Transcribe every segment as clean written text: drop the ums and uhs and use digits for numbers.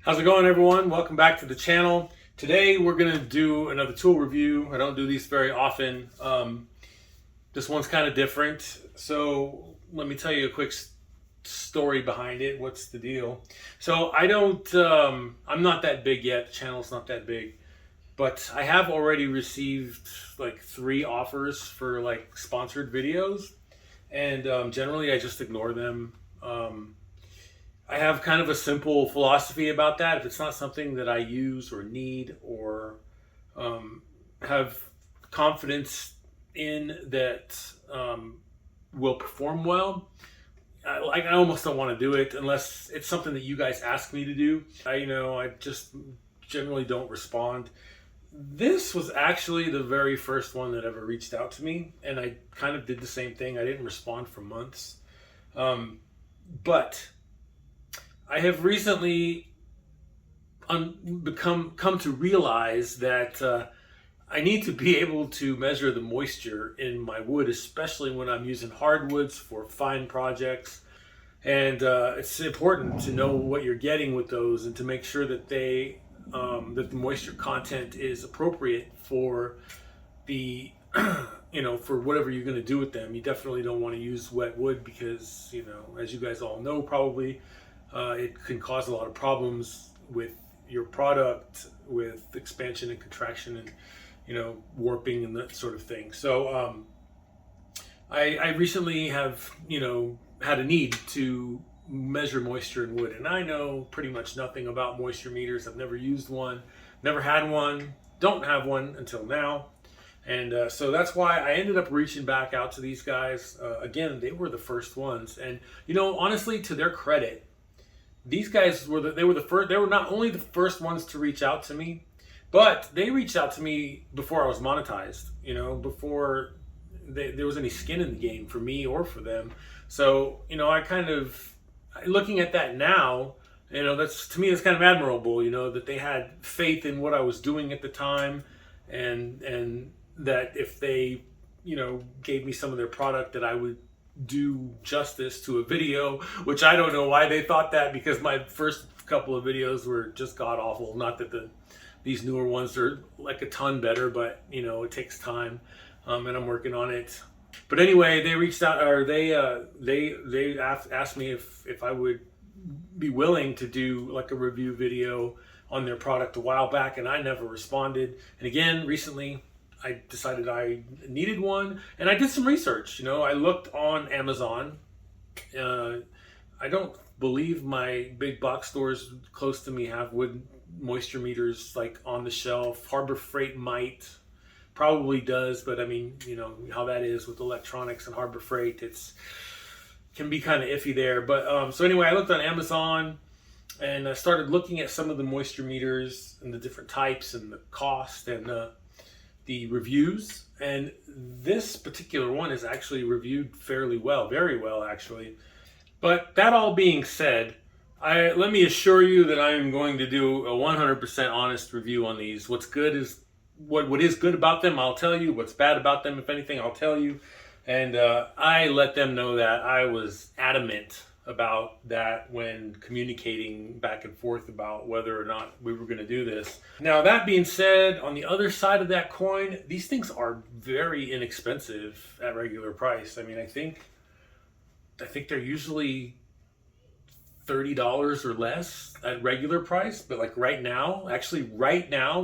How's it going, everyone? Welcome back to the channel. Today we're going to do another tool review. I don't do these very often. This one's kind of different. So let me tell you a quick story behind it. What's the deal? So I'm not that big yet. The channel's not that big. But I have already received like 3 offers for like sponsored videos. And generally I just ignore them. I have kind of a simple philosophy about that. If it's not something that I use or need or have confidence in that will perform well, I almost don't want to do it unless it's something that you guys ask me to do. I just generally don't respond. This was actually the very first one that ever reached out to me, and I kind of did the same thing. I didn't respond for months. But I have recently come to realize that I need to be able to measure the moisture in my wood, especially when I'm using hardwoods for fine projects. And it's important to know what you're getting with those and to make sure that that the moisture content is appropriate for the for whatever you're going to do with them. You definitely don't want to use wet wood because, as you guys all know, probably it can cause a lot of problems with your product, with expansion and contraction and, warping and that sort of thing. So I recently have, had a need to measure moisture in wood, and I know pretty much nothing about moisture meters. I've never used one, never had one, don't have one until now. And so that's why I ended up reaching back out to these guys. Again, they were the first ones, and honestly, to their credit, these guys were they were the first. They were not only the first ones to reach out to me, but they reached out to me before I was monetized. Before there was any skin in the game for me or for them. So I kind of, looking at that now, that's, to me, it's kind of admirable. That they had faith in what I was doing at the time, and that if they gave me some of their product, that I would do justice to a video, which I don't know why they thought that, because my first couple of videos were just god awful. Not that these newer ones are like a ton better, but it takes time, and I'm working on it. But anyway, they reached out, or they asked me if I would be willing to do like a review video on their product a while back, and I never responded. And again, recently I decided I needed one, and I did some research. I looked on Amazon. I don't believe my big box stores close to me have wood moisture meters like on the shelf. Harbor Freight probably does, but I mean, how that is with electronics and Harbor Freight, can be kind of iffy there. But so anyway, I looked on Amazon, and I started looking at some of the moisture meters and the different types and the cost and the reviews, and this particular one is actually reviewed fairly well, very well actually. But that all being said, let me assure you that I am going to do a 100% honest review on these. What's good is what is good about them, I'll tell you. What's bad about them, if anything, I'll tell you. And I let them know that I was adamant about that when communicating back and forth about whether or not we were going to do this. Now, that being said, on the other side of that coin, these things are very inexpensive at regular price. I mean, I think they're usually $30 or less at regular price, but like right now,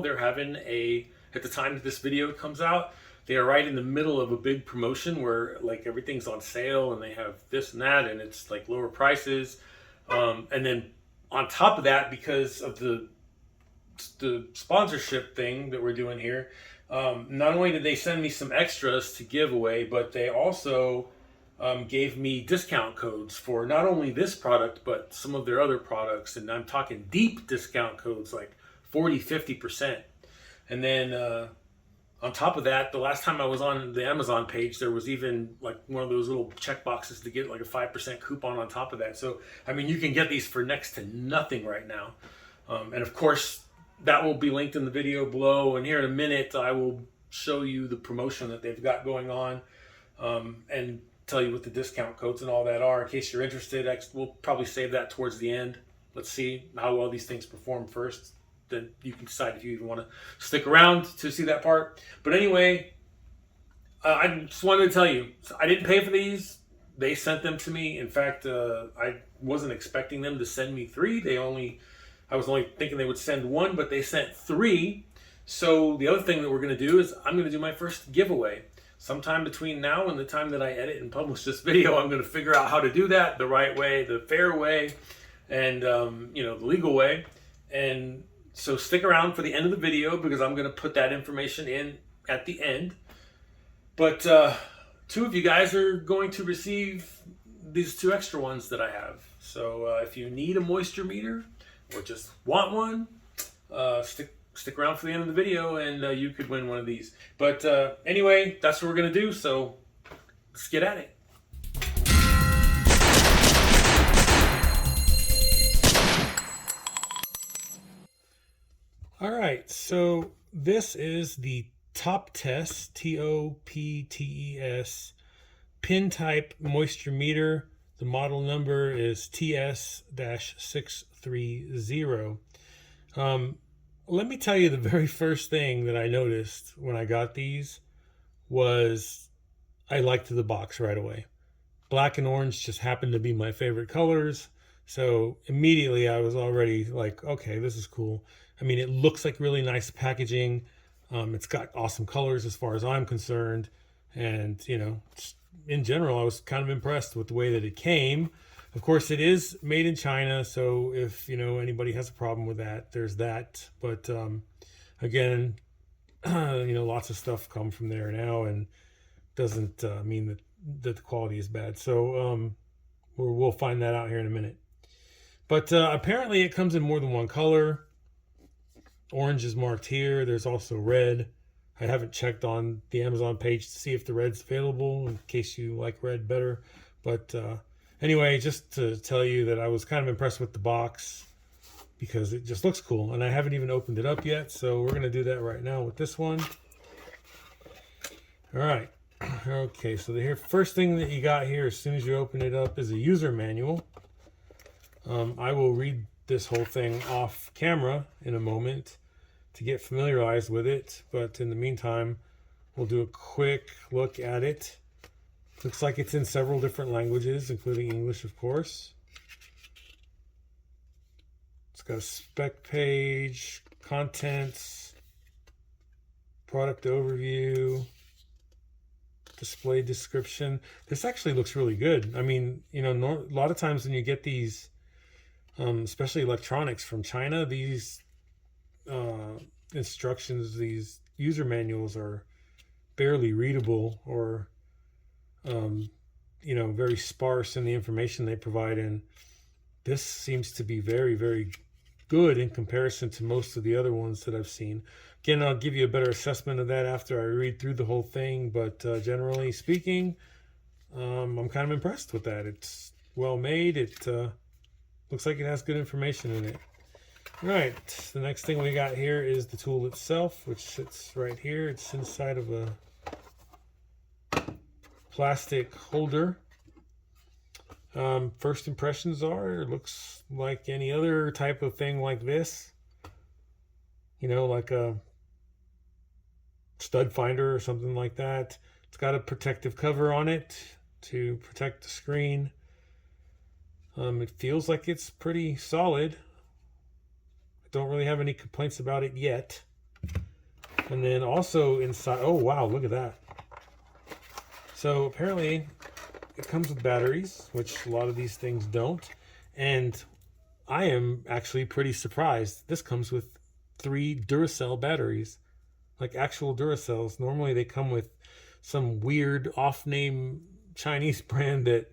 they're having at the time that this video comes out, they are right in the middle of a big promotion where like everything's on sale and they have this and that, and it's like lower prices. And then on top of that, because of the sponsorship thing that we're doing here, not only did they send me some extras to give away, but they also gave me discount codes for not only this product, but some of their other products. And I'm talking deep discount codes, like 40-50%. And then on top of that, the last time I was on the Amazon page, there was even like one of those little check boxes to get like a 5% coupon on top of that. So, I mean, you can get these for next to nothing right now. And of course, that will be linked in the video below. And here in a minute, I will show you the promotion that they've got going on, and tell you what the discount codes and all that are in case you're interested. We'll probably save that towards the end. let's see how well these things perform first. Then you can decide if you even want to stick around to see that part. But anyway, I just wanted to tell you, I didn't pay for these. They sent them to me. In fact, I wasn't expecting them to send me 3. I was only thinking they would send 1, but they sent 3. So the other thing that we're going to do is I'm going to do my first giveaway. Sometime between now and the time that I edit and publish this video, I'm going to figure out how to do that the right way, the fair way, and the legal way. And so stick around for the end of the video because I'm going to put that information in at the end. But 2 of you guys are going to receive these 2 extra ones that I have. So if you need a moisture meter or just want one, stick around for the end of the video and you could win one of these. But anyway, that's what we're going to do. So let's get at it. All right, so this is the TOPTES, TOPTES, pin type moisture meter. The model number is TS-630. Let me tell you, the very first thing that I noticed when I got these was I liked the box right away. Black and orange just happened to be my favorite colors. So immediately I was already like, okay, this is cool. I mean, it looks like really nice packaging. It's got awesome colors as far as I'm concerned. And, in general, I was kind of impressed with the way that it came. Of course, it is made in China. So if, anybody has a problem with that, there's that. But again, lots of stuff come from there now and doesn't mean that the quality is bad. So we'll find that out here in a minute. But apparently it comes in more than one color. Orange is marked here. There's also red. I haven't checked on the Amazon page to see if the red's available in case you like red better. But anyway, just to tell you that I was kind of impressed with the box because it just looks cool. And I haven't even opened it up yet. So we're going to do that right now with this one. All right. Okay, so the first thing that you got here as soon as you open it up is a user manual. I will read this whole thing off camera in a moment to get familiarized with it, but in the meantime we'll do a quick look at it. Looks like it's in several different languages, including English, of course. It's got a spec page, contents, product overview, display description. This actually looks really good. I mean, a lot of times when you get these especially electronics from China, these instructions, these user manuals are barely readable or, very sparse in the information they provide. And this seems to be very, very good in comparison to most of the other ones that I've seen. Again, I'll give you a better assessment of that after I read through the whole thing. But generally speaking, I'm kind of impressed with that. It's well made. It looks like it has good information in it. All right, the next thing we got here is the tool itself, which sits right here. It's inside of a plastic holder. First impressions are, it looks like any other type of thing like this. Like a stud finder or something like that. It's got a protective cover on it to protect the screen. It feels like it's pretty solid. I don't really have any complaints about it yet. And then also inside, oh wow, look at that. So apparently it comes with batteries, which a lot of these things don't. And I am actually pretty surprised. This comes with 3 Duracell batteries, like actual Duracells. Normally they come with some weird off-name Chinese brand that,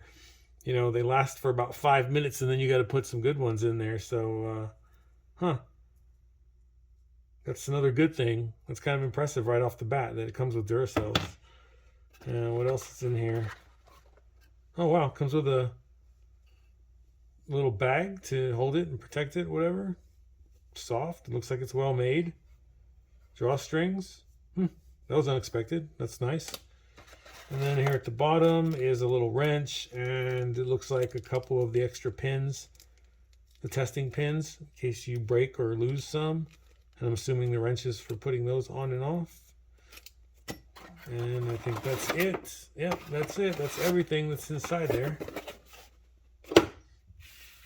they last for about 5 minutes and then you got to put some good ones in there. So, that's another good thing. That's kind of impressive right off the bat that it comes with Duracells. And what else is in here? Oh, wow. It comes with a little bag to hold it and protect it, whatever. Soft. It looks like it's well made. Drawstrings. That was unexpected. That's nice. And then here at the bottom is a little wrench, and it looks like a couple of the extra pins the testing pins in case you break or lose some. And I'm assuming the wrenches for putting those on and off. And I think that's it. Yep, that's it. That's everything that's inside there.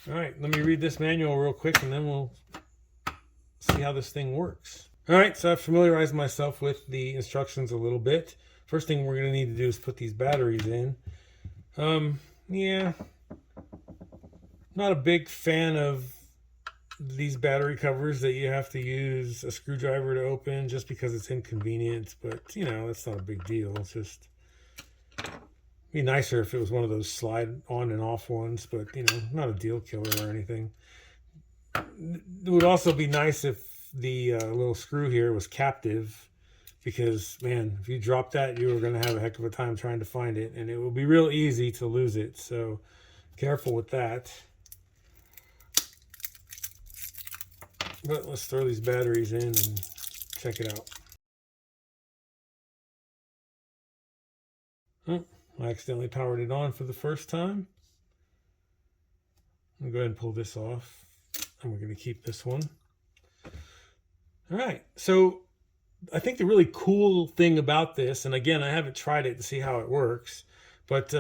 All right, let me read this manual real quick and then we'll see how this thing works. All right, so I've familiarized myself with the instructions a little bit. First thing we're going to need to do is put these batteries in. Yeah, not a big fan of these battery covers that you have to use a screwdriver to open just because it's inconvenient, but you know, that's not a big deal. It's just be nicer if it was one of those slide on and off ones, but you know, not a deal killer or anything. It would also be nice if the little screw here was captive, because man, if you drop that, you were going to have a heck of a time trying to find it, and it will be real easy to lose it, so careful with that. But let's throw these batteries in and check it out. Oh, I accidentally powered it on for the first time. I'm going to go ahead and pull this off, and we're going to keep this one. All right, so I think the really cool thing about this, and again, I haven't tried it to see how it works, but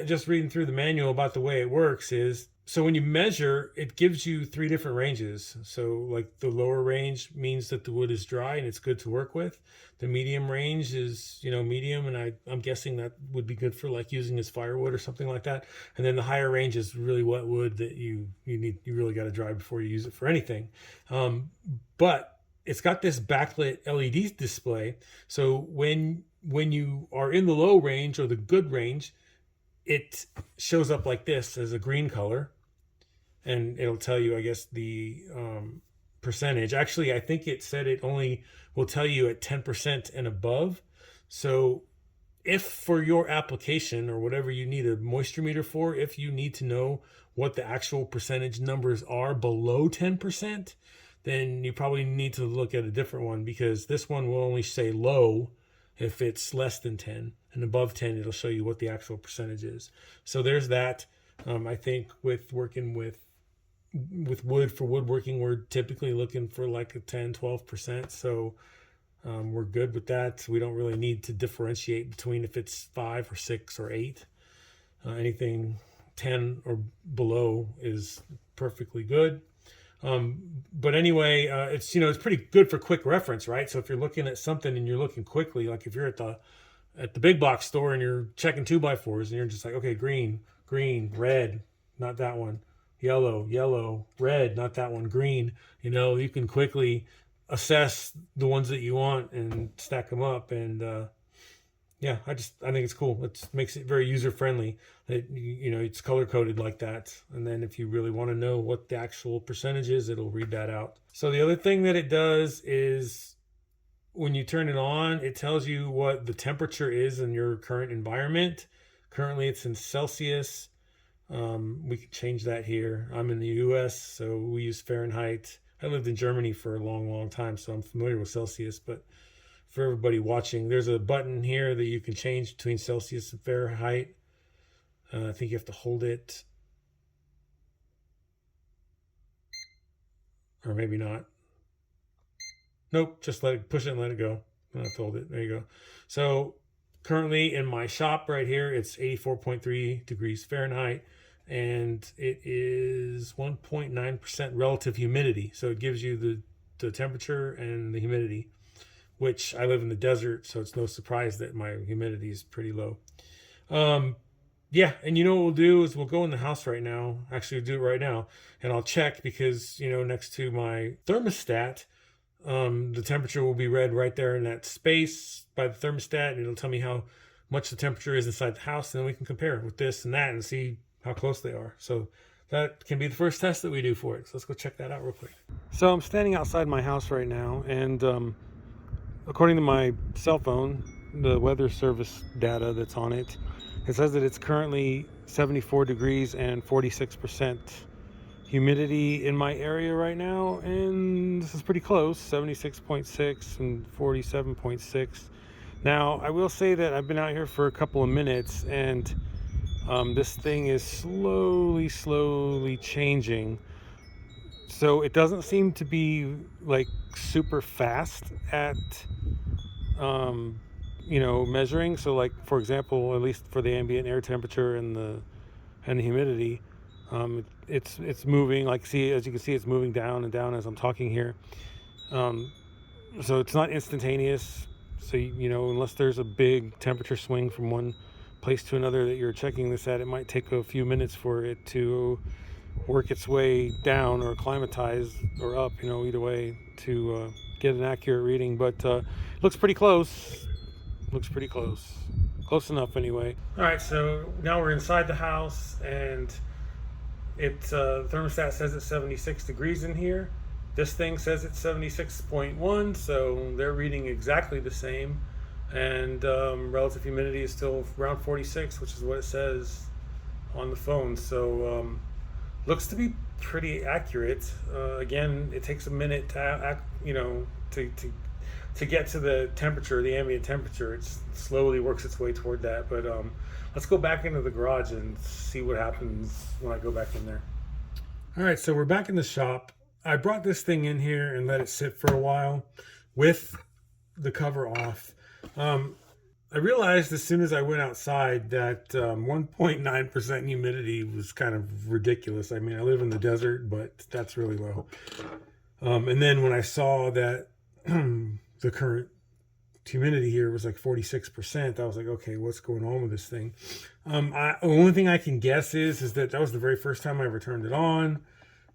just reading through the manual about the way it works is, so when you measure, it gives you 3 different ranges. So like the lower range means that the wood is dry and it's good to work with. The medium range is, you know, medium, and I'm guessing that would be good for like using as firewood or something like that. And then the higher range is really wet wood that you really got to dry before you use it for anything. But it's got this backlit LED display. So when you are in the low range or the good range, it shows up like this as a green color, and it'll tell you, I guess, the percentage. Actually, I think it said it only will tell you at 10% and above. So if for your application or whatever you need a moisture meter for, if you need to know what the actual percentage numbers are below 10%, then you probably need to look at a different one, because this one will only say low if it's less than 10, and above 10 it'll show you what the actual percentage is. So there's that. I think with working with wood for woodworking, we're typically looking for like a 10-12%, so we're good with that. We don't really need to differentiate between if it's 5 or 6 or 8. Anything 10 or below is perfectly good. But anyway, it's, you know, it's pretty good for quick reference, right? So if you're looking at something and you're looking quickly, like if you're at the big box store and you're checking 2x4s and you're just like, okay, green, red, not that one, yellow, red, not that one, green, you know, you can quickly assess the ones that you want and stack them up. And yeah, I think it's cool. It makes it very user friendly. You know, it's color coded like that. And then if you really want to know what the actual percentage is, it'll read that out. So the other thing that it does is when you turn it on, it tells you what the temperature is in your current environment. Currently it's in Celsius. We can change that here. I'm in the US, so we use Fahrenheit. I lived in Germany for a long time, so I'm familiar with Celsius, but for everybody watching, there's a button here that you can change between Celsius and Fahrenheit. I think you have to hold it, or maybe not. Nope, just push it and let it go. I don't have to hold it. There you go. So currently in my shop right here, it's 84.3 degrees Fahrenheit, and it is 1.9% relative humidity. So it gives you the temperature and the humidity, which I live in the desert, so it's no surprise that my humidity is pretty low. Yeah, and you know what we'll do is we'll go in the house right now. Actually, we'll do it right now, and I'll check, because, you know, next to my thermostat, the temperature will be read right there in that space by the thermostat, and it'll tell me how much the temperature is inside the house, and then we can compare it with this and that and see how close they are. So that can be the first test that we do for it. So let's go check that out real quick. So I'm standing outside my house right now, and according to my cell phone, the weather service data that's on it, it says that it's currently 74 degrees and 46% humidity in my area right now, and this is pretty close, 76.6 and 47.6. Now, I will say that I've been out here for a couple of minutes, and this thing is slowly changing. So it doesn't seem to be like super fast at measuring. So like, for example, at least for the ambient air temperature and the humidity, it's moving. Like, see, as you can see, it's moving down and down as I'm talking here. So it's not instantaneous. So unless there's a big temperature swing from one place to another that you're checking this at, it might take a few minutes for it to work its way down or acclimatize or up, either way, to get an accurate reading. But looks pretty close. Close enough anyway. All right, so now we're inside the house, and it's thermostat says it's 76 degrees in here. This thing says it's 76.1, so they're reading exactly the same. And relative humidity is still around 46, which is what it says on the phone. So looks to be pretty accurate. Again, it takes a minute to get to the temperature, the ambient temperature. It slowly works its way toward that. But let's go back into the garage and see what happens when I go back in there. All right, so we're back in the shop. I brought this thing in here and let it sit for a while with the cover off. I realized as soon as I went outside that 1.9% humidity was kind of ridiculous. I mean, I live in the desert, but that's really low. And then when I saw that the current humidity here was like 46%, I was like, okay, what's going on with this thing? The only thing I can guess is that was the very first time I ever turned it on.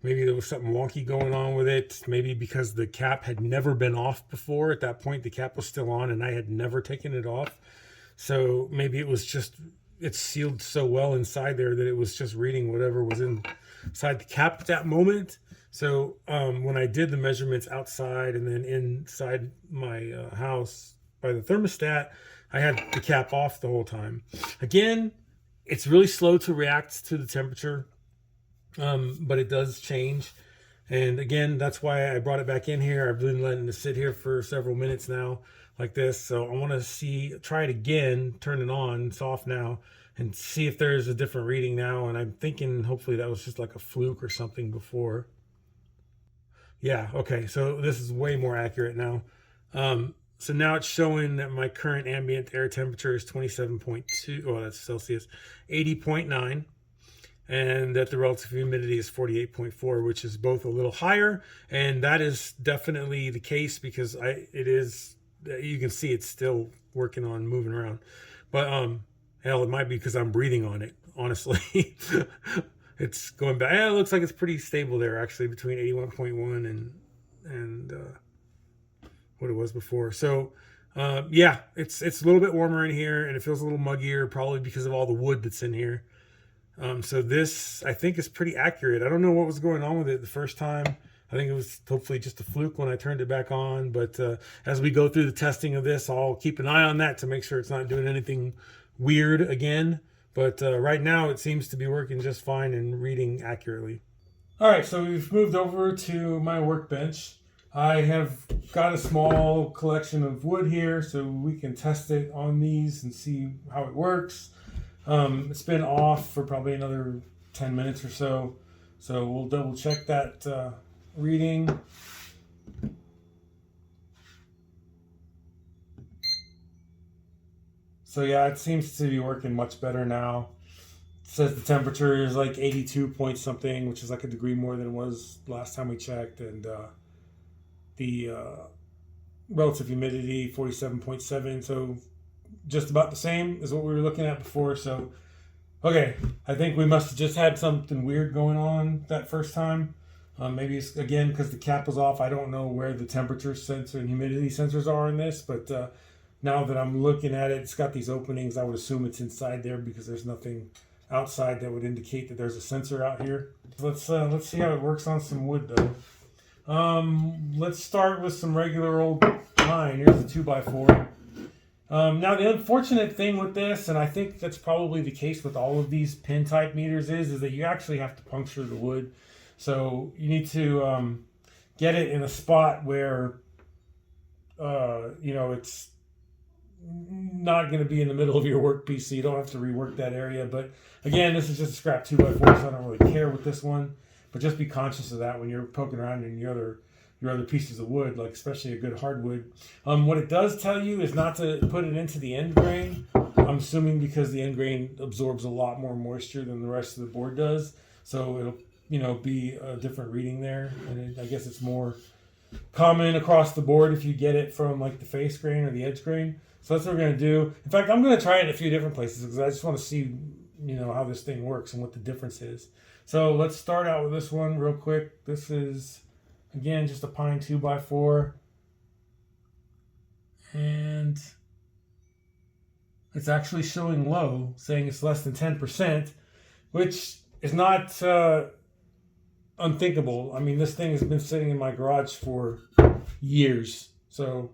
Maybe there was something wonky going on with it. Maybe because the cap had never been off before. At that point, the cap was still on and I had never taken it off. So maybe it was just, it's sealed so well inside there that it was just reading whatever was inside the cap at that moment. So when I did the measurements outside and then inside my house by the thermostat, I had the cap off the whole time. Again, it's really slow to react to the temperature. But it does change. And again, that's why I brought it back in here. I've been letting it sit here for several minutes now like this. So I want to try it again, turn it on, it's off now, and see if there's a different reading now. And I'm thinking hopefully that was just like a fluke or something before. Yeah, okay, so this is way more accurate now. So now it's showing that my current ambient air temperature is 27.2, oh, that's Celsius, 80.9. And that the relative humidity is 48.4, which is both a little higher, and that is definitely the case because you can see it's still working on moving around. But hell, it might be because I'm breathing on it, honestly. It's going back. Yeah, it looks like it's pretty stable there, actually, between 81.1 and what it was before. So yeah, it's a little bit warmer in here, and it feels a little muggier, probably because of all the wood that's in here. So this, I think, is pretty accurate. I don't know what was going on with it the first time. I think it was hopefully just a fluke when I turned it back on. But as we go through the testing of this, I'll keep an eye on that to make sure it's not doing anything weird again. But right now, it seems to be working just fine and reading accurately. All right, so we've moved over to my workbench. I have got a small collection of wood here, so we can test it on these and see how it works. It's been off for probably another 10 minutes or so. So we'll double check that reading. So yeah, it seems to be working much better now. It says the temperature is like 82 point something, which is like a degree more than it was last time we checked. And the relative humidity, 47.7. So just about the same as what we were looking at before. So okay, I think we must have just had something weird going on that first time. Maybe it's again because the cap was off. I don't know where the temperature sensor and humidity sensors are in this, but now that I'm looking at it, it's got these openings. I would assume it's inside there because there's nothing outside that would indicate that there's a sensor out here. Let's see how it works on some wood though. Let's start with some regular old pine. Here's a 2x4. Now the unfortunate thing with this, and I think that's probably the case with all of these pin type meters, is that you actually have to puncture the wood. So you need to get it in a spot where it's not going to be in the middle of your workpiece, so you don't have to rework that area. But again, this is just a scrap 2x4, so I don't really care with this one. But just be conscious of that when you're poking around in your other pieces of wood, like especially a good hardwood. What it does tell you is not to put it into the end grain. I'm assuming because the end grain absorbs a lot more moisture than the rest of the board does, so it'll be a different reading there, and I guess it's more common across the board if you get it from like the face grain or the edge grain. So that's what we're gonna do. In fact, I'm gonna try it in a few different places because I just want to see how this thing works and what the difference is. So let's start out with this one real quick. This is again just a pine 2x4, and it's actually showing low, saying it's less than 10%, which is not unthinkable. I mean, this thing has been sitting in my garage for years. So,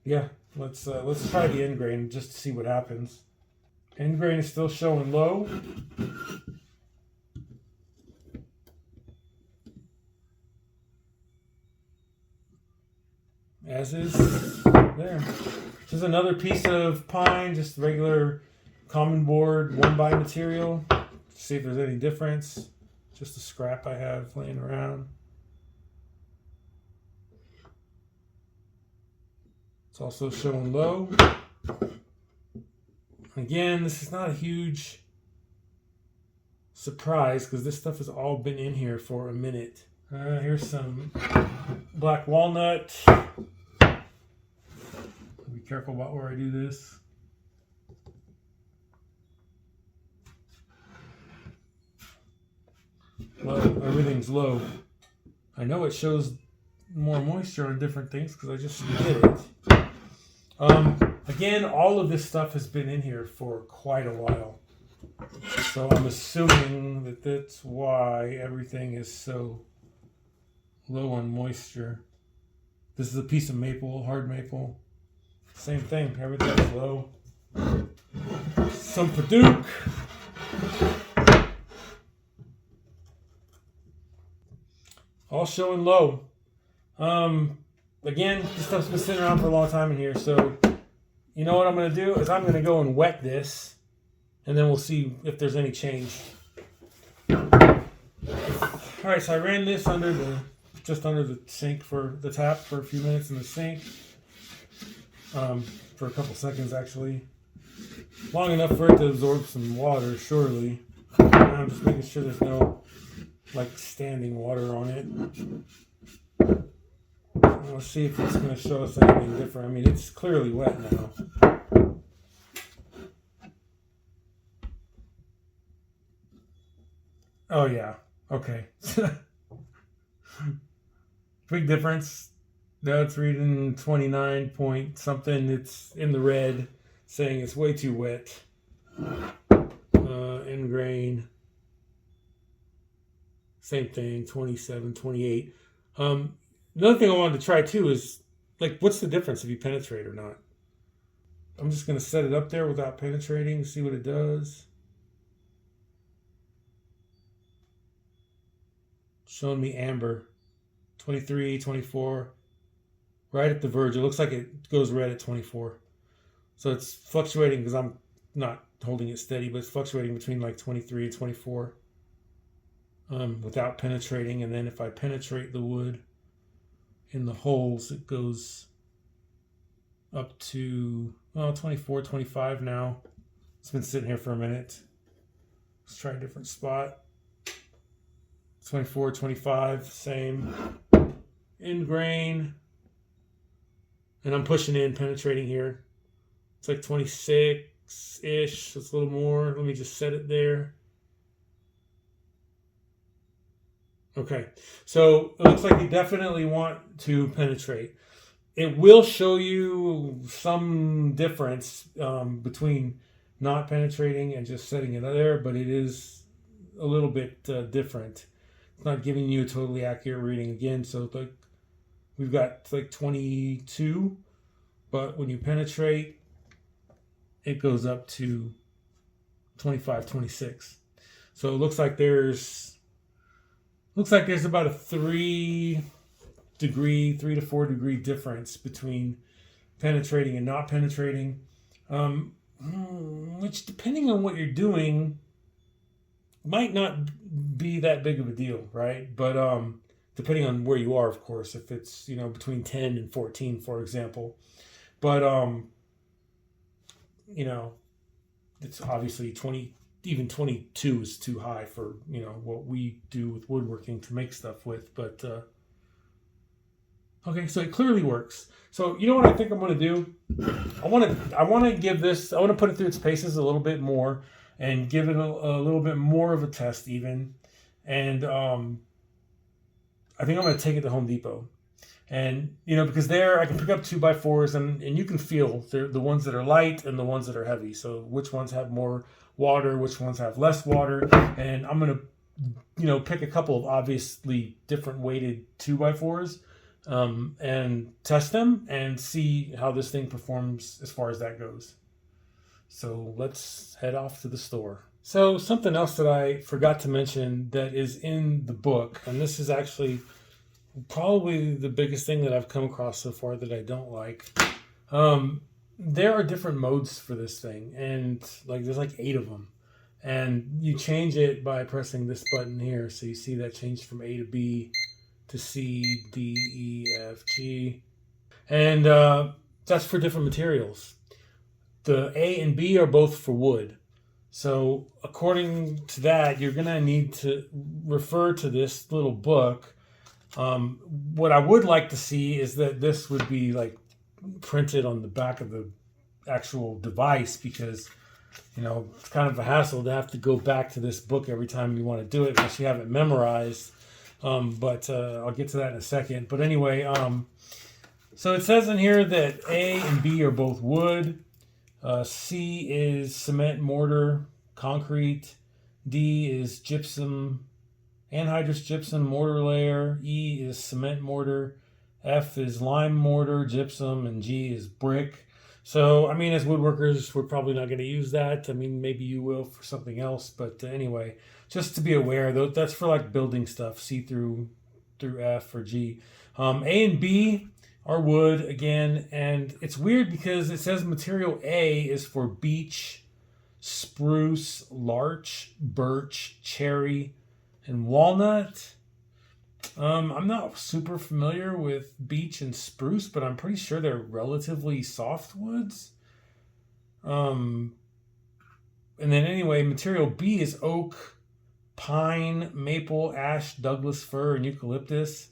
yeah, let's try the end grain just to see what happens. End grain is still showing low. As is there. This is another piece of pine, just regular common board 1x material. See if there's any difference. Just a scrap I have laying around. It's also showing low. Again, this is not a huge surprise because this stuff has all been in here for a minute. Here's some black walnut. Be careful about where I do this. Low. Everything's low. I know it shows more moisture on different things because I just did it. Again, all of this stuff has been in here for quite a while. So I'm assuming that that's why everything is so low on moisture. This is a piece of maple, hard maple. Same thing, everything's low. Some Padauk. All showing low. Again, this stuff's been sitting around for a long time in here, so you know what I'm going to do is I'm going to go and wet this, and then we'll see if there's any change. Alright, so I ran this just under the sink for the tap for a few minutes in the sink. For a couple seconds actually. Long enough for it to absorb some water, surely. And I'm just making sure there's no standing water on it. Let's see if it's going to show us anything different. I mean, it's clearly wet now. Oh yeah, okay. Big difference. Now it's reading 29 point something. It's in the red, saying it's way too wet. End grain. Same thing, 27, 28. Another thing I wanted to try too is, what's the difference if you penetrate or not? I'm just going to set it up there without penetrating, see what it does. Showing me amber. 23, 24. Right at the verge. It looks like it goes red at 24. So it's fluctuating because I'm not holding it steady, but it's fluctuating between 23 and 24 without penetrating. And then if I penetrate the wood in the holes, it goes up to 24, 25 now. It's been sitting here for a minute. Let's try a different spot. 24, 25, same. End grain. And I'm pushing in, penetrating here. It's 26-ish. It's a little more. Let me just set it there. Okay. So it looks like you definitely want to penetrate. It will show you some difference between not penetrating and just setting it there, but it is a little bit different. It's not giving you a totally accurate reading again. So we've got 22, but when you penetrate, it goes up to 25, 26. So it looks like there's about a 3 to 4 degree difference between penetrating and not penetrating, which depending on what you're doing might not be that big of a deal, right? But depending on where you are, of course, if it's, you know, between 10 and 14, for example. But you know, it's obviously 20, even 22 is too high for, you know, what we do with woodworking to make stuff with. But okay, so it clearly works. So you know what I think I'm going to do? I want to give this, I want to put it through its paces a little bit more and give it a little bit more of a test even. And I think I'm going to take it to Home Depot. And, you know, because there I can pick up 2x4s and you can feel the ones that are light and the ones that are heavy. So which ones have more water, which ones have less water. And I'm going to, you know, pick a couple of obviously different weighted 2x4s and test them and see how this thing performs as far as that goes. So let's head off to the store. So something else that I forgot to mention that is in the book, and this is actually probably the biggest thing that I've come across so far that I don't like. There are different modes for this thing, and like there's like 8 of them. And you change it by pressing this button here. So you see that changed from A to B to C, D, E, F, G. And that's for different materials. The A and B are both for wood. So according to that, you're going to need to refer to this little book. What I would like to see is that this would be like printed on the back of the actual device, because, you know, it's kind of a hassle to have to go back to this book every time you want to do it unless you have it memorized. But I'll get to that in a second. But anyway, so it says in here that A and B are both wood. C is cement, mortar, concrete. D is gypsum, anhydrous gypsum, mortar layer. E is cement mortar. F is lime mortar, gypsum, and G is brick. So, I mean, as woodworkers, we're probably not going to use that. I mean, maybe you will for something else. But anyway, just to be aware, though, that's for like building stuff, C through F or G. A and B are wood again. And it's weird because it says material A is for beech, spruce, larch, birch, cherry, and walnut. I'm not super familiar with beech and spruce, but I'm pretty sure they're relatively soft woods. And then anyway, material B is oak, pine, maple, ash, Douglas fir, and eucalyptus.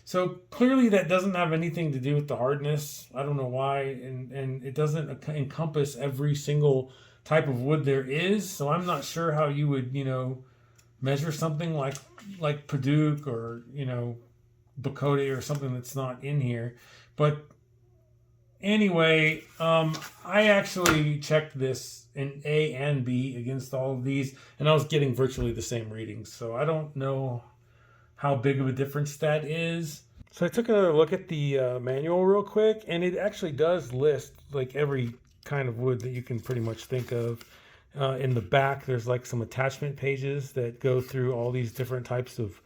So clearly that doesn't have anything to do with the hardness. I don't know why, and it doesn't encompass every single type of wood there is. So I'm not sure how you would, you know, measure something like Padauk or, you know, Bacote or something that's not in here. But anyway, I actually checked this in A and B against all of these, and I was getting virtually the same readings. So I don't know how big of a difference that is. So I took another look at the manual real quick, and it actually does list like every kind of wood that you can pretty much think of. In the back, there's like some attachment pages that go through all these different types of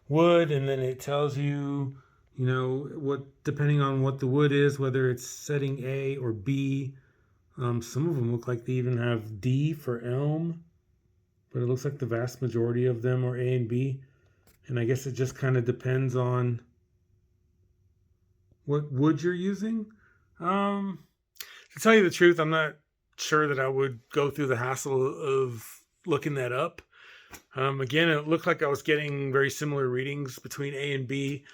wood, and then it tells you, you know, what, depending on what the wood is, whether it's setting A or B. Some of them look like they even have D for elm, but it looks like the vast majority of them are A and B. And I guess it just kind of depends on what wood you're using. To tell you the truth, I'm not sure that I would go through the hassle of looking that up. Again, it looked like I was getting very similar readings between A and B.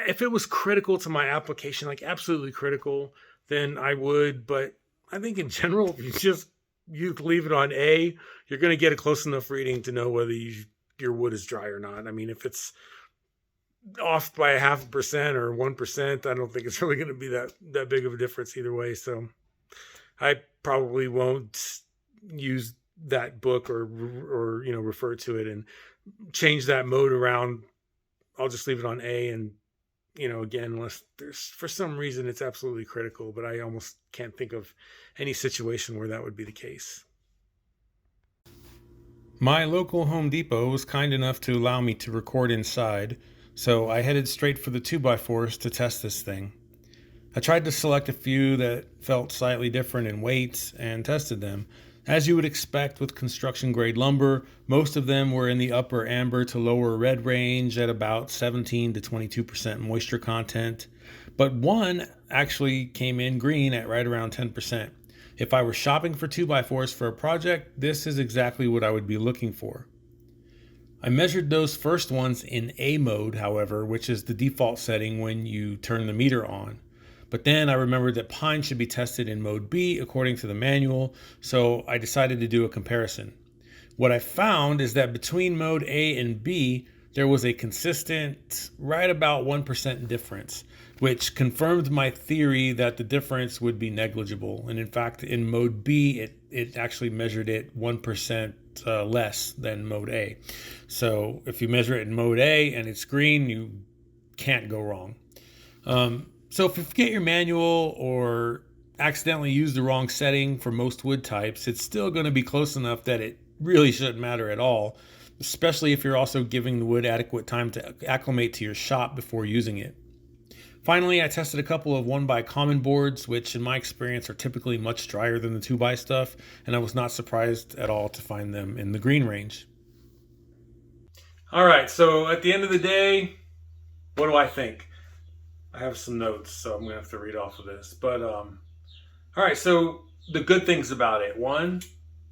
If it was critical to my application, like absolutely critical, then I would. But I think in general, if you leave it on A, you're going to get a close enough reading to know whether your wood is dry or not. I mean, if it's off by 0.5% or 1%, I don't think it's really going to be that big of a difference either way. So I probably won't use that book or you know, refer to it and change that mode around. I'll just leave it on A, and, you know, again, unless there's for some reason it's absolutely critical, but I almost can't think of any situation where that would be the case. My local Home Depot was kind enough to allow me to record inside, so I headed straight for the 2x4s to test this thing. I tried to select a few that felt slightly different in weights and tested them. As you would expect with construction grade lumber, most of them were in the upper amber to lower red range at about 17 to 22% moisture content, but one actually came in green at right around 10%. If I were shopping for 2x4s for a project, this is exactly what I would be looking for. I measured those first ones in A mode, however, which is the default setting when you turn the meter on. But then I remembered that pine should be tested in mode B according to the manual, so I decided to do a comparison. What I found is that between mode A and B, there was a consistent, right about 1% difference, which confirmed my theory that the difference would be negligible. And in fact, in mode B, it actually measured it 1% less than mode A. So if you measure it in mode A and it's green, you can't go wrong. So if you forget your manual or accidentally use the wrong setting for most wood types, it's still going to be close enough that it really shouldn't matter at all, especially if you're also giving the wood adequate time to acclimate to your shop before using it. Finally, I tested a couple of 1x common boards, which in my experience are typically much drier than the 2x stuff, and I was not surprised at all to find them in the green range. All right, so at the end of the day, what do I think? I have some notes, so I'm going to have to read off of this. But, all right, so the good things about it. One,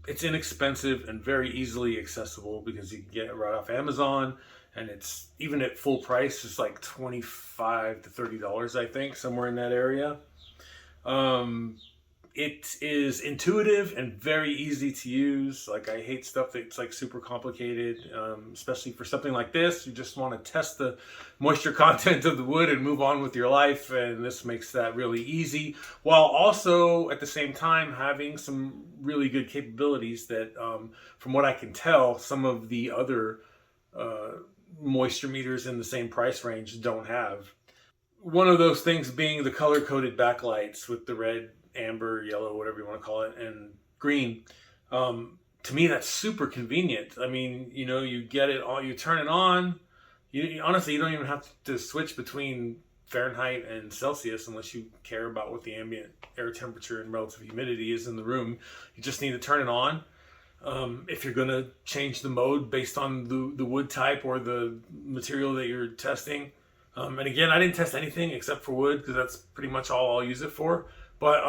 it's inexpensive and very easily accessible because you can get it right off Amazon. And it's, even at full price, it's like $25 to $30, I think, somewhere in that area. It is intuitive and very easy to use. Like, I hate stuff that's like super complicated, especially for something like this. You just want to test the moisture content of the wood and move on with your life. And this makes that really easy, while also at the same time having some really good capabilities that, from what I can tell, some of the other moisture meters in the same price range don't have. One of those things being the color-coded backlights with the red, amber, yellow, whatever you want to call it, and green. To me, that's super convenient. I mean, you know, you get it all, you turn it on. Honestly, you don't even have to switch between Fahrenheit and Celsius unless you care about what the ambient air temperature and relative humidity is in the room. You just need to turn it on. If you're going to change the mode based on the wood type or the material that you're testing. And again, I didn't test anything except for wood because that's pretty much all I'll use it for. But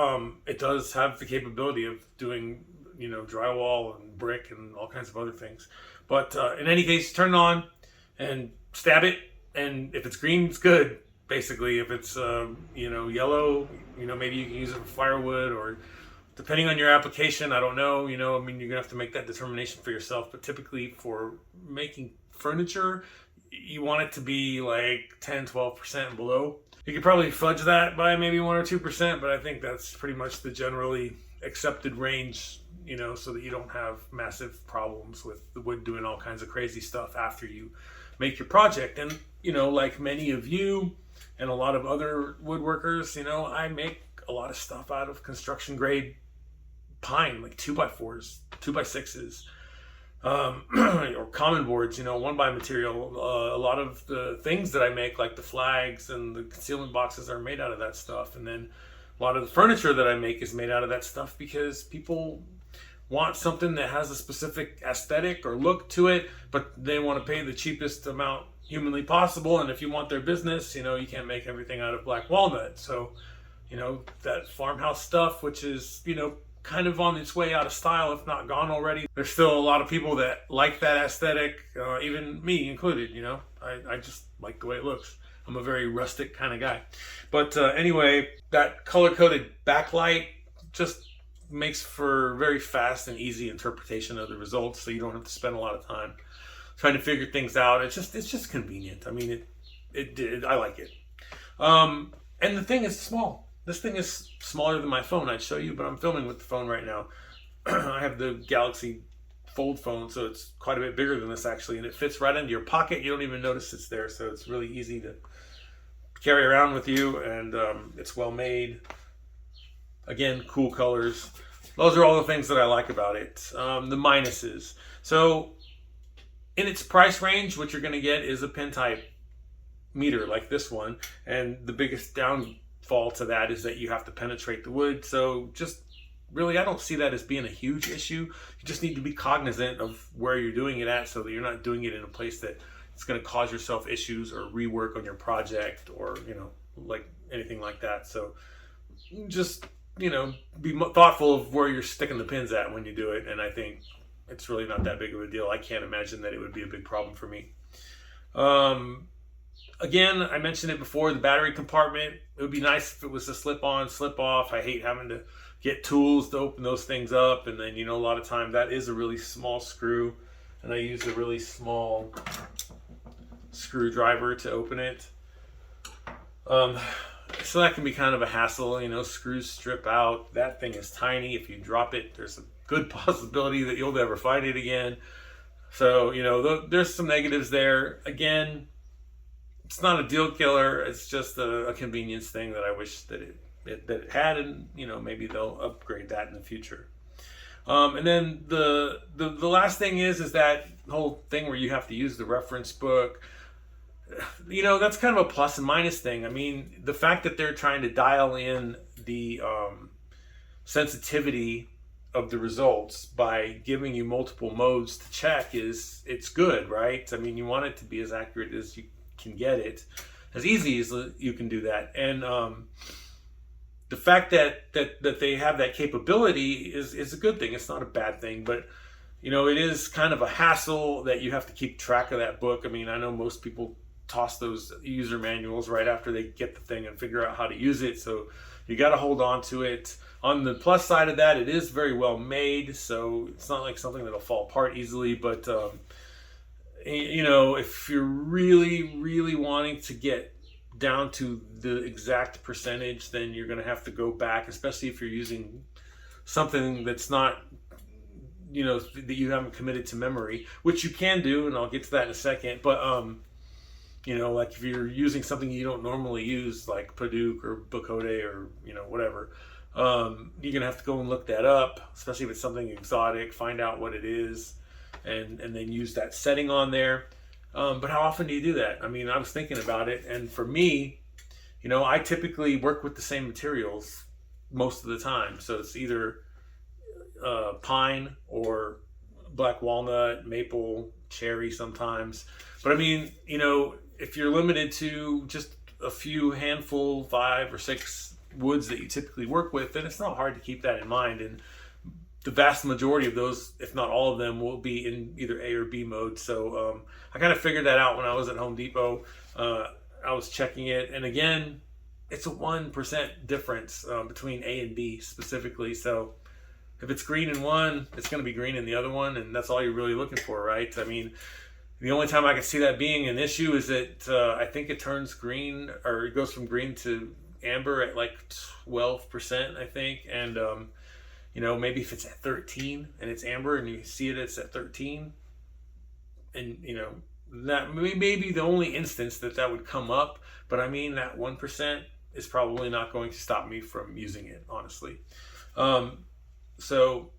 it does have the capability of doing, you know, drywall and brick and all kinds of other things. But in any case, turn it on and stab it. And if it's green, it's good. Basically, if it's, you know, yellow, you know, maybe you can use it for firewood, or depending on your application, I don't know, you know, I mean, you're going to have to make that determination for yourself. But typically for making furniture, you want it to be like 10, 12% and below. You could probably fudge that by maybe 1 or 2%, but I think that's pretty much the generally accepted range, you know, so that you don't have massive problems with the wood doing all kinds of crazy stuff after you make your project. And, you know, like many of you and a lot of other woodworkers, you know, I make a lot of stuff out of construction grade pine, like 2x4s, 2x6s. Or common boards, you know, 1x material. A lot of the things that I make, like the flags and the concealment boxes, are made out of that stuff. And then a lot of the furniture that I make is made out of that stuff because people want something that has a specific aesthetic or look to it, but they want to pay the cheapest amount humanly possible. And if you want their business, you know, you can't make everything out of black walnut. So, you know, that farmhouse stuff, which is, you know, kind of on its way out of style, if not gone already. There's still a lot of people that like that aesthetic, even me included, you know. I just like the way it looks. I'm a very rustic kind of guy. But anyway, that color-coded backlight just makes for very fast and easy interpretation of the results, so you don't have to spend a lot of time trying to figure things out. It's just convenient. I mean, I like it. And the thing is small. This thing is smaller than my phone. I'd show you, but I'm filming with the phone right now. I have the Galaxy Fold phone, so it's quite a bit bigger than this actually, and it fits right into your pocket. You don't even notice it's there, so it's really easy to carry around with you, and it's well made. Again, cool colors. Those are all the things that I like about it. The minuses. So in its price range, what you're going to get is a pin type meter like this one, and the biggest downfall to that is that you have to penetrate the wood. So just really, I don't see that as being a huge issue. You just need to be cognizant of where you're doing it at, so that you're not doing it in a place that it's going to cause yourself issues or rework on your project, or like anything like that. So just be thoughtful of where you're sticking the pins at when you do it, and I think it's really not that big of a deal. I can't imagine that it would be a big problem for me. Again, I mentioned it before, the battery compartment. It would be nice if it was a slip-on, slip-off. I hate having to get tools to open those things up, and then a lot of time that is a really small screw, and I use a really small screwdriver to open it. So that can be kind of a hassle. Screws strip out. That thing is tiny. If you drop it, there's a good possibility that you'll never find it again. So there's some negatives there. Again, it's not a deal killer. It's just a convenience thing that I wish that it had, and maybe they'll upgrade that in the future. And then the last thing is that whole thing where you have to use the reference book. That's kind of a plus and minus thing. I mean, the fact that they're trying to dial in the sensitivity of the results by giving you multiple modes to check it's good, right? I mean, you want it to be as accurate as you can get it, as easy as you can do that. And the fact that they have that capability is a good thing. It's not a bad thing, but it is kind of a hassle that you have to keep track of that book. I mean, I know most people toss those user manuals right after they get the thing and figure out how to use it, so you got to hold on to it. On the plus side of that, it is very well made, so it's not like something that'll fall apart easily. But if you're really wanting to get down to the exact percentage, then you're going to have to go back, especially if you're using something that's not that you haven't committed to memory, which you can do, and I'll get to that in a second. But like if you're using something you don't normally use, like Padook or Bokode or whatever, you're gonna have to go and look that up, especially if it's something exotic. Find out what it is, and then use that setting on there. But how often do you do that? I mean, I was thinking about it, and for me, I typically work with the same materials most of the time. So it's either pine or black walnut, maple, cherry sometimes. But I mean, if you're limited to just a few handful, 5 or 6 woods that you typically work with, then it's not hard to keep that in mind. And the vast majority of those, if not all of them, will be in either A or B mode. So I kind of figured that out when I was at Home Depot. I was checking it, and again, it's a 1% difference between A and B specifically. So if it's green in one, it's going to be green in the other one, and that's all you're really looking for, right? I mean, the only time I can see that being an issue is that I think it turns green, or it goes from green to amber at like 12%, I think. And, maybe if it's at 13 and it's amber and you see it's at 13, and, that may be the only instance that would come up. But I mean, that 1% is probably not going to stop me from using it, honestly. So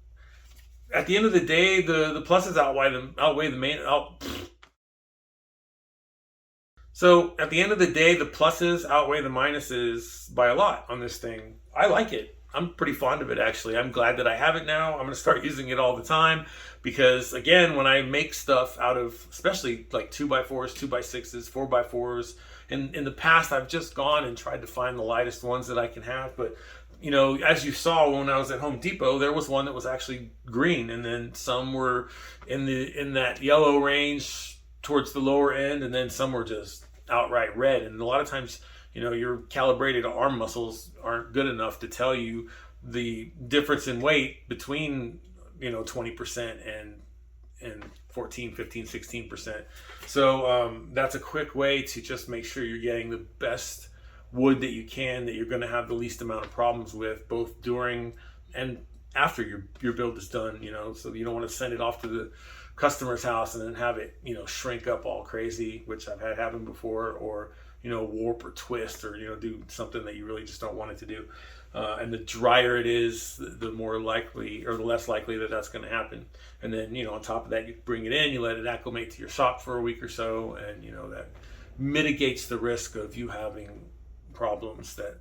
at the end of the day, the pluses outweigh the main. So at the end of the day, the pluses outweigh the minuses by a lot on this thing. I like it. I'm pretty fond of it, actually. I'm glad that I have it now. I'm going to start using it all the time because, again, when I make stuff out of, especially like 2x4s, 2x6s, 4x4s, in the past, I've just gone and tried to find the lightest ones that I can have. But, as you saw when I was at Home Depot, there was one that was actually green, and then some were in that yellow range towards the lower end, and then some were just outright red. And a lot of times, your calibrated arm muscles aren't good enough to tell you the difference in weight between 20% and 14, 15, 16%. So that's a quick way to just make sure you're getting the best wood that you can, that you're going to have the least amount of problems with, both during and after your build is done. So you don't want to send it off to the customer's house and then have it shrink up all crazy, which I've had happen before, or warp or twist, or do something that you really just don't want it to do. And the drier it is, the more likely, or the less likely that that's going to happen. And then on top of that, you bring it in, you let it acclimate to your shop for a week or so, and that mitigates the risk of you having problems that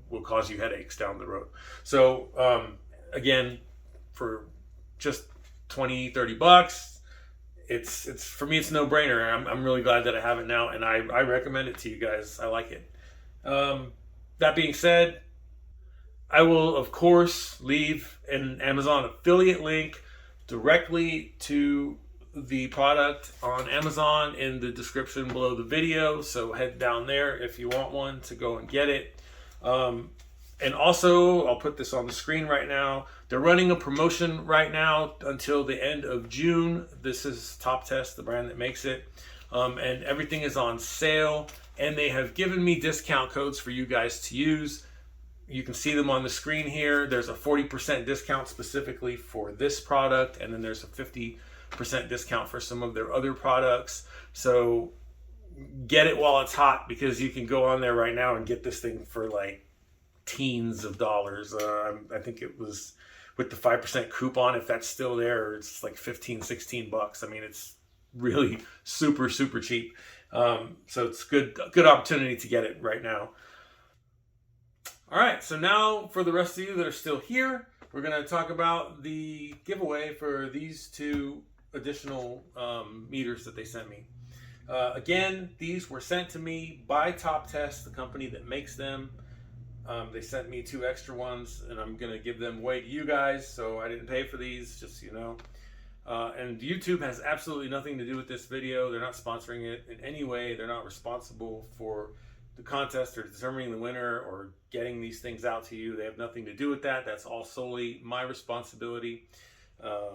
will cause you headaches down the road. So again, for just 20, 30 bucks, it's for me, it's no brainer. I'm really glad that I have it now, and I recommend it to you guys. I like it. That being said, I will, of course, leave an Amazon affiliate link directly to the product on Amazon in the description below the video. So head down there if you want one to go and get it. And also, I'll put this on the screen right now. They're running a promotion right now until the end of June. This is TOPTES, the brand that makes it. And everything is on sale. And they have given me discount codes for you guys to use. You can see them on the screen here. There's a 40% discount specifically for this product, and then there's a 50% discount for some of their other products. So get it while it's hot, because you can go on there right now and get this thing for like teens of dollars. I think it was with the 5% coupon, if that's still there, it's like 15, 16 bucks. I mean, it's really super, super cheap. So it's good opportunity to get it right now. All right, so now for the rest of you that are still here, we're going to talk about the giveaway for these two additional meters that they sent me. Again, these were sent to me by TOPTES, the company that makes them. They sent me 2 extra ones, and I'm going to give them away to you guys, so I didn't pay for these, just so you know. And YouTube has absolutely nothing to do with this video. They're not sponsoring it in any way. They're not responsible for the contest or determining the winner or getting these things out to you. They have nothing to do with that. That's all solely my responsibility. I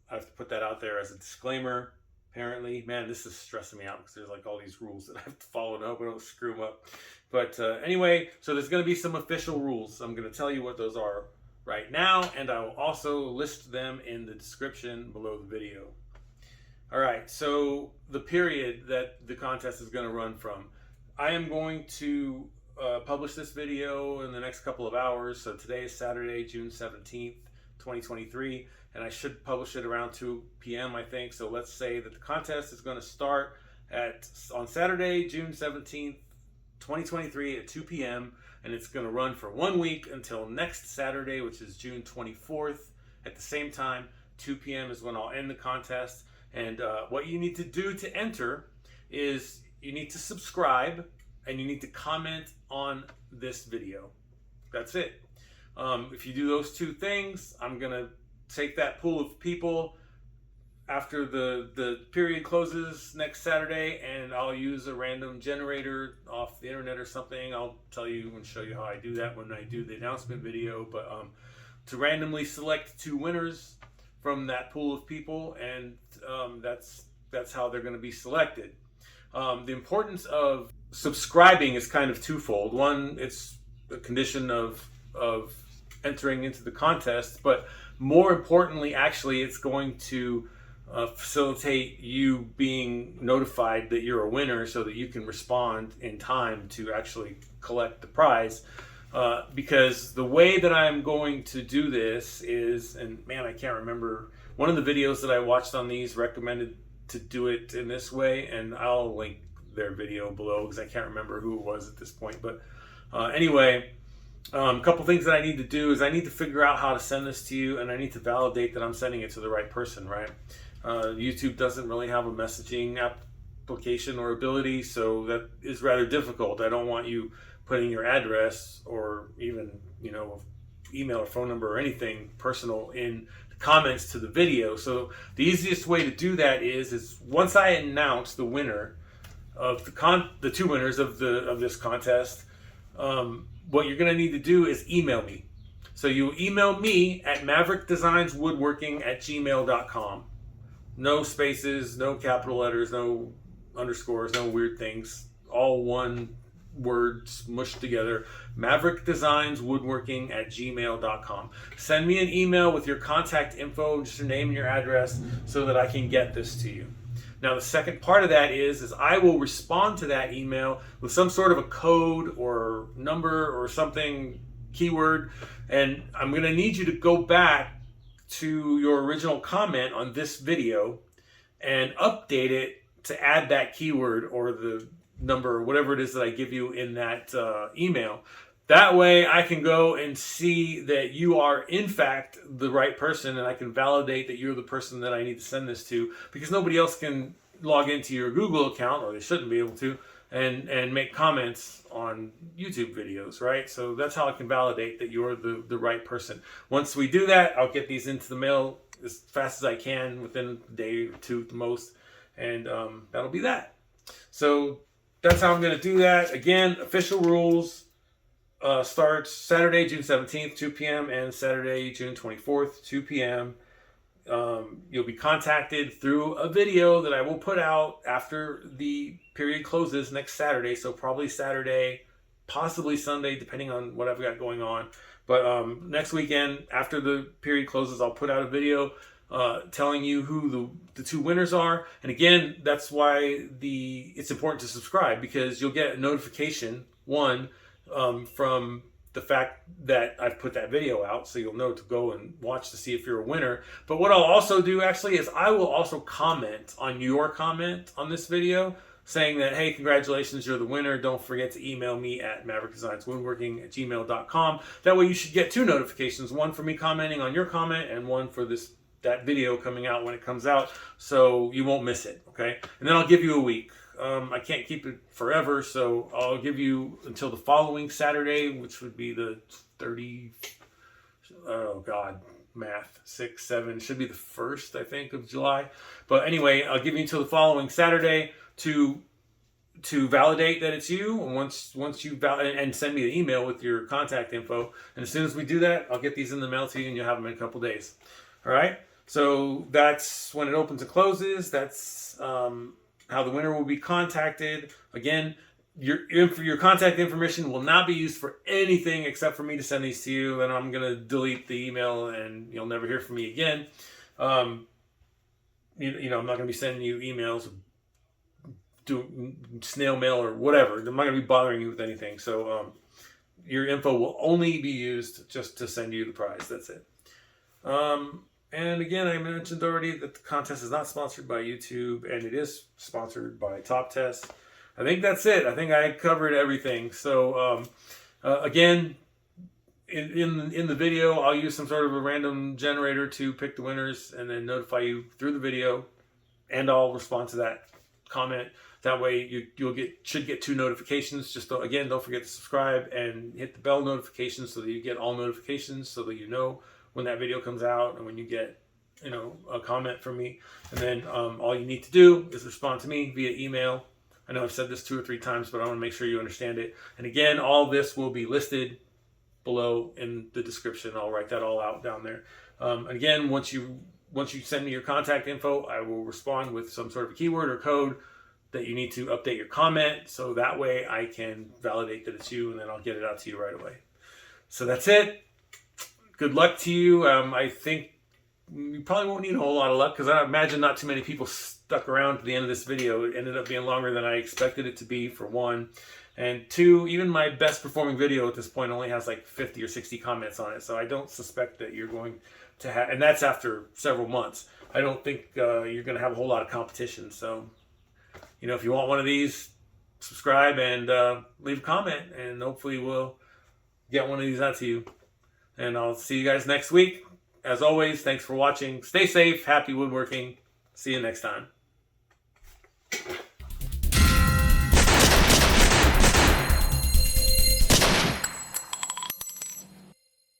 have to put that out there as a disclaimer. Apparently, man, this is stressing me out because there's like all these rules that I have to follow and hope I don't screw them up. But anyway, so there's going to be some official rules. I'm going to tell you what those are right now, and I will also list them in the description below the video. All right, so the period that the contest is going to run from. I am going to publish this video in the next couple of hours. So today is Saturday, June 17th, 2023, and I should publish it around 2 p.m. I think. So let's say that the contest is going to start on Saturday, June 17th, 2023 at 2 p.m. and it's going to run for 1 week until next Saturday, which is June 24th. At the same time, 2 p.m. is when I'll end the contest. And what you need to do to enter is you need to subscribe and you need to comment on this video. That's it. If you do those 2 things, I'm going to take that pool of people after the period closes next Saturday, and I'll use a random generator off the internet or something. I'll tell you and show you how I do that when I do the announcement video. But to randomly select 2 winners from that pool of people, and that's how they're going to be selected. The importance of subscribing is kind of twofold. One, it's a condition of entering into the contest, but more importantly, actually, it's going to facilitate you being notified that you're a winner so that you can respond in time to actually collect the prize. Because the way that I'm going to do this is, and man, I can't remember, one of the videos that I watched on these recommended to do it in this way, and I'll link their video below because I can't remember who it was at this point. But anyway, a couple things that I need to do is I need to figure out how to send this to you, and I need to validate that I'm sending it to the right person, right? YouTube doesn't really have a messaging application or ability, so that is rather difficult. I don't want you putting your address or even, email or phone number or anything personal in the comments to the video. So the easiest way to do that is once I announce the winner of the 2 winners of this contest, what you're going to need to do is email me. So you email me at maverickdesignswoodworking@gmail.com. No spaces, no capital letters, no underscores, no weird things. All one word smushed together. maverickdesignswoodworking@gmail.com. Send me an email with your contact info, just your name and your address, so that I can get this to you. Now, the second part of that is I will respond to that email with some sort of a code or number or something, keyword, and I'm going to need you to go back to your original comment on this video and update it to add that keyword or the number or whatever it is that I give you in that email. That way I can go and see that you are in fact the right person, and I can validate that you're the person that I need to send this to, because nobody else can log into your Google account, or they shouldn't be able to, and make comments on YouTube videos, right? So that's how I can validate that you're the right person. Once we do that, I'll get these into the mail as fast as I can, within a day or two at the most, and that'll be that. So that's how I'm going to do that. Again, official rules starts Saturday, June 17th, 2 p.m. and Saturday, June 24th, 2 p.m. You'll be contacted through a video that I will put out after the period closes next Saturday. So probably Saturday, possibly Sunday, depending on what I've got going on. But next weekend, after the period closes, I'll put out a video telling you who the two winners are. And again, that's why it's important to subscribe, because you'll get a notification, from the fact that I've put that video out, so you'll know to go and watch to see if you're a winner. But what I'll also do actually is I will also comment on your comment on this video, saying that, hey, congratulations, you're the winner. Don't forget to email me at maverickdesignswoodworking@gmail.com. That way you should get two notifications, one for me commenting on your comment and one for that video coming out when it comes out, so you won't miss it, okay? And then I'll give you a week. I can't keep it forever, so I'll give you until the following Saturday, which would be the 30, oh God, math, 6, 7, should be the 1st, I think, of July. But anyway, I'll give you until the following Saturday to validate that it's you. And once you and send me the email with your contact info. And as soon as we do that, I'll get these in the mail to you, and you'll have them in a couple days. All right? So that's when it opens and closes. That's how the winner will be contacted. Again, your contact information will not be used for anything except for me to send these to you. And I'm going to delete the email, and you'll never hear from me again. I'm not going to be sending you emails, do snail mail or whatever. I'm not going to be bothering you with anything. So your info will only be used just to send you the prize. That's it. And again, I mentioned already that the contest is not sponsored by YouTube, and it is sponsored by TOPTES. I think that's it. I think I covered everything. So again, in the video, I'll use some sort of a random generator to pick the winners, and then notify you through the video, and I'll respond to that comment. That way should get two notifications. Just again, don't forget to subscribe and hit the bell notification so that you get all notifications, so that you know when that video comes out and when you get a comment from me. And then all you need to do is respond to me via email. I know I've said this 2 or 3 times, but I want to make sure you understand it. And again, all this will be listed below in the description. I'll write that all out down there. Again, once you send me your contact info, I will respond with some sort of a keyword or code that you need to update your comment, so that way I can validate that it's you, and then I'll get it out to you right away. So that's it. Good luck to you. I think you probably won't need a whole lot of luck, because I imagine not too many people stuck around to the end of this video. It ended up being longer than I expected it to be, for one. And 2, even my best performing video at this point only has like 50 or 60 comments on it. So I don't suspect that you're going to have, and that's after several months. I don't think you're going to have a whole lot of competition. So, if you want one of these, subscribe and leave a comment, and hopefully we'll get one of these out to you. And I'll see you guys next week. As always, thanks for watching. Stay safe. Happy woodworking. See you next time.